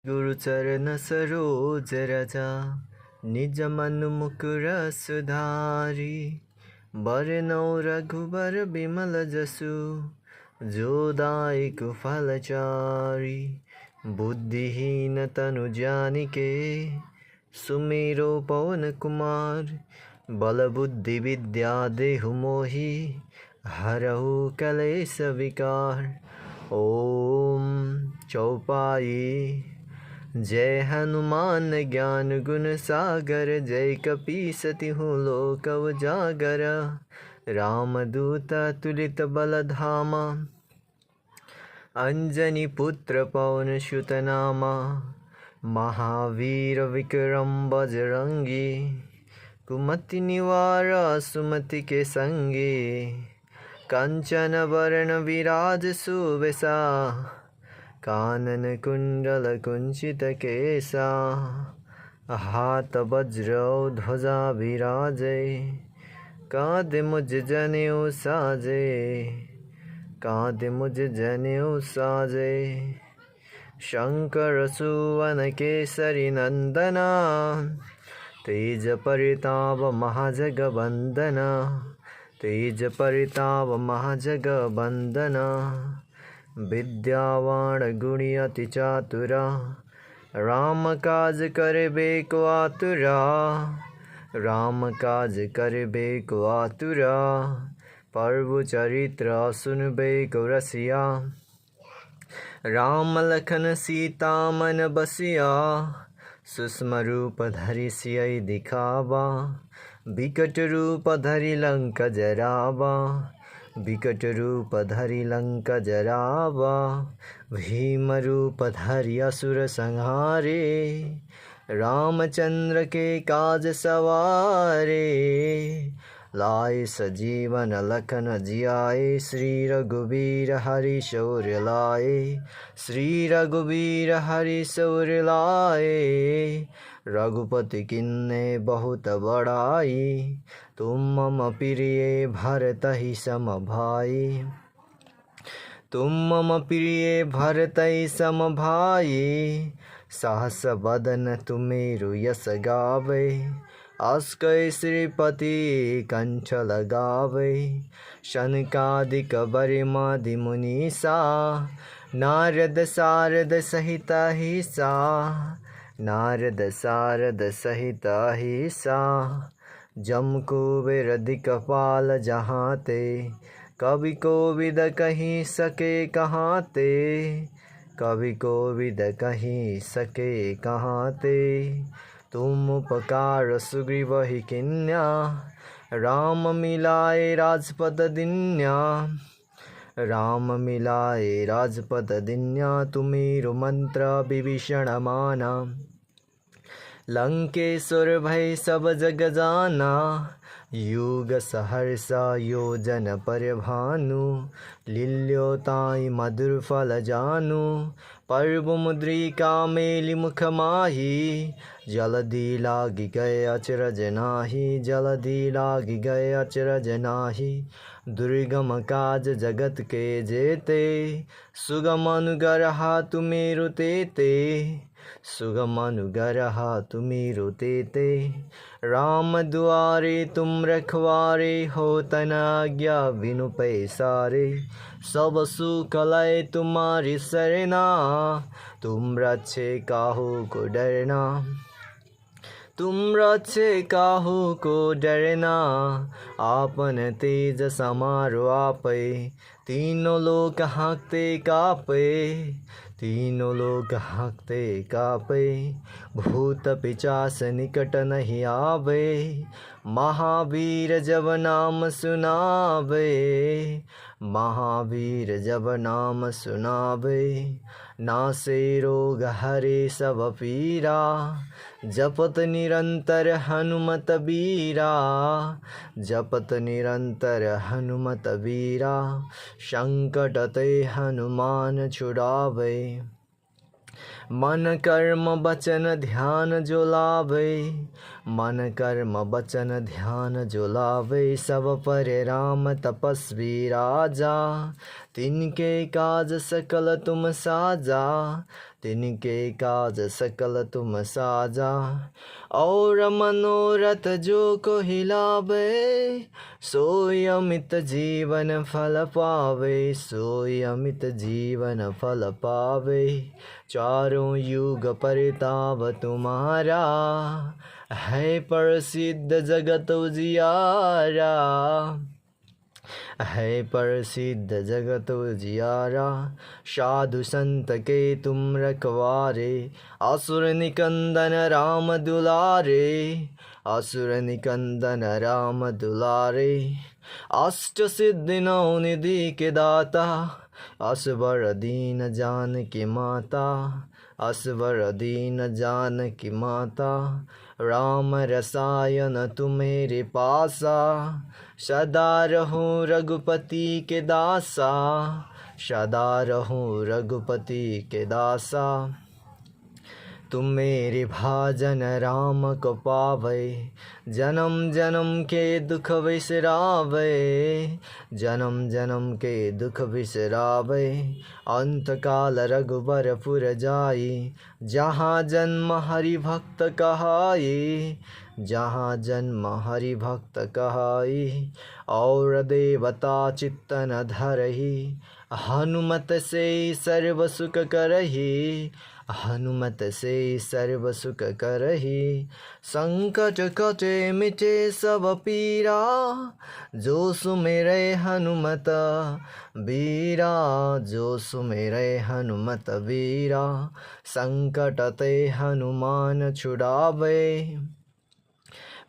गुरु चरण सरोज रजा, निज मन मुकुर सुधारी। बरनौ रघुबर बिमल जसु, जो दायक फलचारी। बुद्धिहीन तनु जानिके, सुमेरो पवन कुमार। बल बुद्धि विद्या देहु मोहि, हरहु कलेश विकार। ओम चौपाई। जय हनुमान ज्ञान गुण सागर, जय कपीस तिहु लोक उजागर। रामदूत तुलित बल धामा, अंजनी पुत्र पवन सुत नामा। महावीर विक्रम बजरंगी, कुमति निवार सुमति के संगी। कंचन वरण विराज सुबेसा, कानन कुंडल कुंचित केसा। हाथ वज्र ध्वजा विराजे, कांधे मुझ जनेऊ साजे। कांधे मुझ जनेऊ साजे। शंकर सुवन केसरी नंदना, तेज परिताप महाजगवंदना। तेज परिताप महाजगवंदना। विद्यावान गुणी अति चातुरा, राम काज करबे को आतुरा। राम काज करबे को आतुरा, प्रभु चरित्र सुनबे को रसिया। राम लखन सीता मन बसिया, सूक्ष्म रूप धरि सियहि दिखावा। विकट रूप धरि लंक जरावा। विकट रूप धरि लंक जरावा। भीम रूप धरि असुर संहारे, रामचंद्र के काज सवारे। लाए सजीवन लखन जियाए, श्री रघुबीर हरि शौर्य लाए। श्री रघुबीर हरि शौर्य लाए। रघुपति किन्ने बहुत बड़ाई, तुम मम प्रिय भरतहि सम भाई। तुम मम प्रिय भरतहि सम भाई। सहस बदन तुमेरु यस गावे, अस कै श्रीपति कंठ लगावे। शनकादिक बरिमादि मुनीसा, नारद सारद सहित अहिसा। नारद सारद सहित अहिसा। जम कुबेर दिक्पाल जहाते, कवि कोविद कहि सके कहाते। कवि कोविद कहि सके कहाते। तुम उपकार सुग्रीवहि कीन्या, राम मिलाए राजपद दीन्या। राम मिलाए राजपद दीन्या, तुमेरु मंत्र विभीषण माना। लंकेश्वर भय सब जग जाना, युग सहर्षा योजन पर भानु। लील्योताहि मधुर फल जानू, प्रभु मुद्रिका मेलि मुख माही। जलधि लागी गए अचरज नाही, जलधि लागी गए अचरज नाही। दुर्गम काज जगत के जेते, सुगम अनुग्रह तुमेरु तेते। सुगम अनुग्रह तुमेरु तेते। राम दुआरे तुम रखवारे, होत न आज्ञा बिनु पैसारे। सब सुख लय तुम्हारी सरना, तुम रक्षे काहू को डरना। तुम रक्षे काहू को डरना, आपन तेज समारो आपै। तीनों लोक हाँकते कापै। तीनों लोक हाँकते कापै। भूत पिशाच निकट नहीं आवे, महावीर जब नाम सुनावे। महावीर जब नाम सुनावे, नासे रोग हरे सब पीरा। जपत निरंतर हनुमत बीरा। जपत निरंतर हनुमत बीरा। संकट ते हनुमान छुड़ावे, मन कर्म बचन ध्यान जो लावे। मन कर्म बचन ध्यान जो लावे, सब पर राम तपस्वी राजा। तिनके काज सकल तुम साजा, तिनके काज सकल तुम साजा। और मनोरथ जो कोई लावे, सोई अमित जीवन फल पावे, सोई अमित जीवन फल पावे। चारों युग परिताप तुम्हारा, है प्रसिद्ध जगत उजियारा, है प्रसिद्ध जगत उजियारा। साधु संत के तुम रखवारे, असुर निकंदन राम दुलारे, असुर निकंदन राम दुलारे। अष्ट सिद्धि नौ निधि के दाता, असवर दीन जानकी माता, असवर दीन जानकी माता। राम रसायन तुम्हेरे पासा, सदा रहूं रघुपति के दासा, सदा रहूं रघुपति के दासा। तुम मेरे भाजन राम को पावे, जन्म जन्म के दुख बिसरावे, जन्म जन्म के दुख बिसरावे। अंत काल रघुबरपुर जाई, जहाँ जन्म हरि भक्त कहाई, जहाँ जन्म हरि भक्त कहाई। और देवता चित्त न धरही, हनुमत से सर्व सुख करही, हनुमत से सर्व सुख करही। संकट कटे मिटे सब पीरा, जो सुमिरै हनुमत बीरा, जो सुमिरै हनुमत बीरा। संकट ते हनुमान छुड़ावे,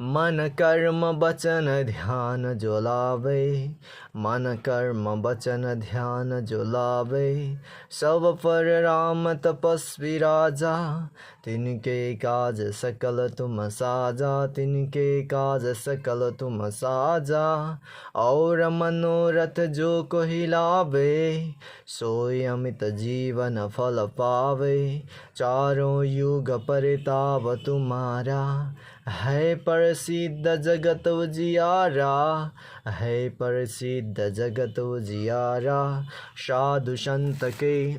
मन कर्म वचन ध्यान जो लावे, मन कर्म वचन ध्यान जो लावे। सब पर राम तपस्वी राजा, तिनके काज सकल तुम साजा, तिनके काज सकल तुम साजा। और मनोरथ जो कोई लावे, सोई अमित जीवन फल पावे। चारों युग परिताप तुम्हारा, है प्रसिद्ध जगत उजियारा, है प्रसिद्ध जगत उजियारा। साधु संत के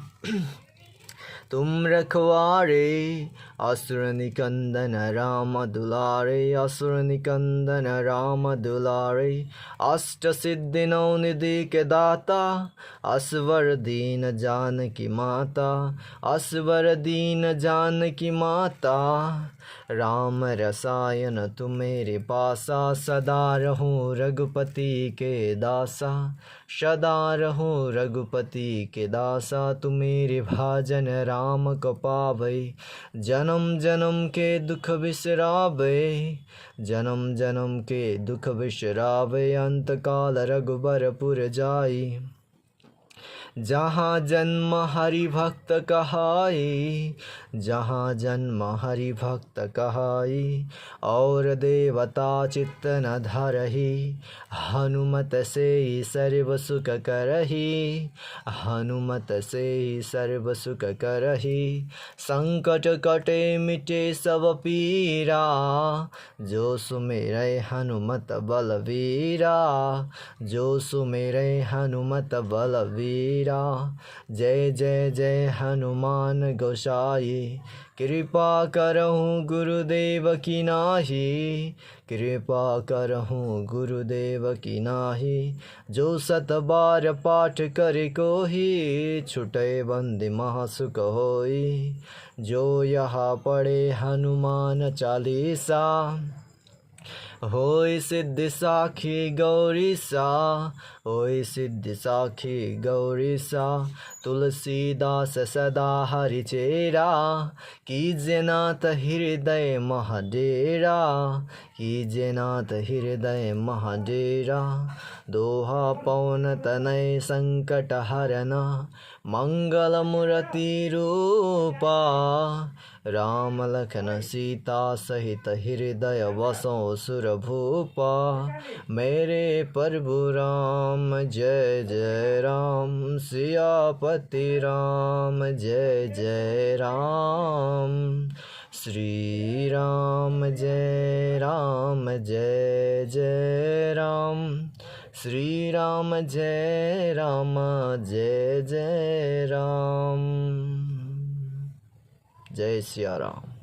तुम रखवारे, असुर निकंदन राम दुलारे, असुर निकंदन राम दुलारे। अष्ट सिद्धि नौ निधि के दाता, असवर दीन जानकी माता, असवर दीन जानकी माता। राम रसायन तुम्हेरे पासा, सदा रहूं रघुपति के दासा, सदा रहूं रघुपति के दासा। तुम्हेरे भाजन राम को पावे, जन्म जन्म के दुख बिसरावे, जन्म जन्म के दुख बिसरावे। अंत काल रघुबरपुर जाई, जहाँ जन्म हरि भक्त कहाई, जहाँ जन्म हरि भक्त कहाई। और देवता चित्त न धरही, हनुमत से सर्व सुख करही, हनुमत से सर्व सुख करही। संकट कटे मिटे सब पीरा, जो सुमिरै हनुमत बलवीरा, जो सुमिरै हनुमत बलवीरा। जय जय जय हनुमान गोसाई, कृपा करहूँ गुरुदेव की नाही, कृपा करहूँ गुरुदेव की नाही। जो सत बार पाठ करे कोही, छुटे बंदी महासुख होई। जो यहाँ पढ़े हनुमान चालीसा, होय सिद्धि साखी गौरीसा, होय सिद्धि साखी गौरीसा। तुलसीदास सदा हरि चेरा, कीजे नाथ हृदय महाडेरा, कीजे नाथ हृदय महाडेरा। दोहा पवन तनय संकट हरना, मंगल मूर्ति रूपा। राम लखन सीता सहित हृदय वसो सुर भूपा। मेरे प्रभु राम जय जय राम, सियापति राम जय जय राम। श्री राम जय जय राम, श्री राम जय जय राम। जय सिया राम।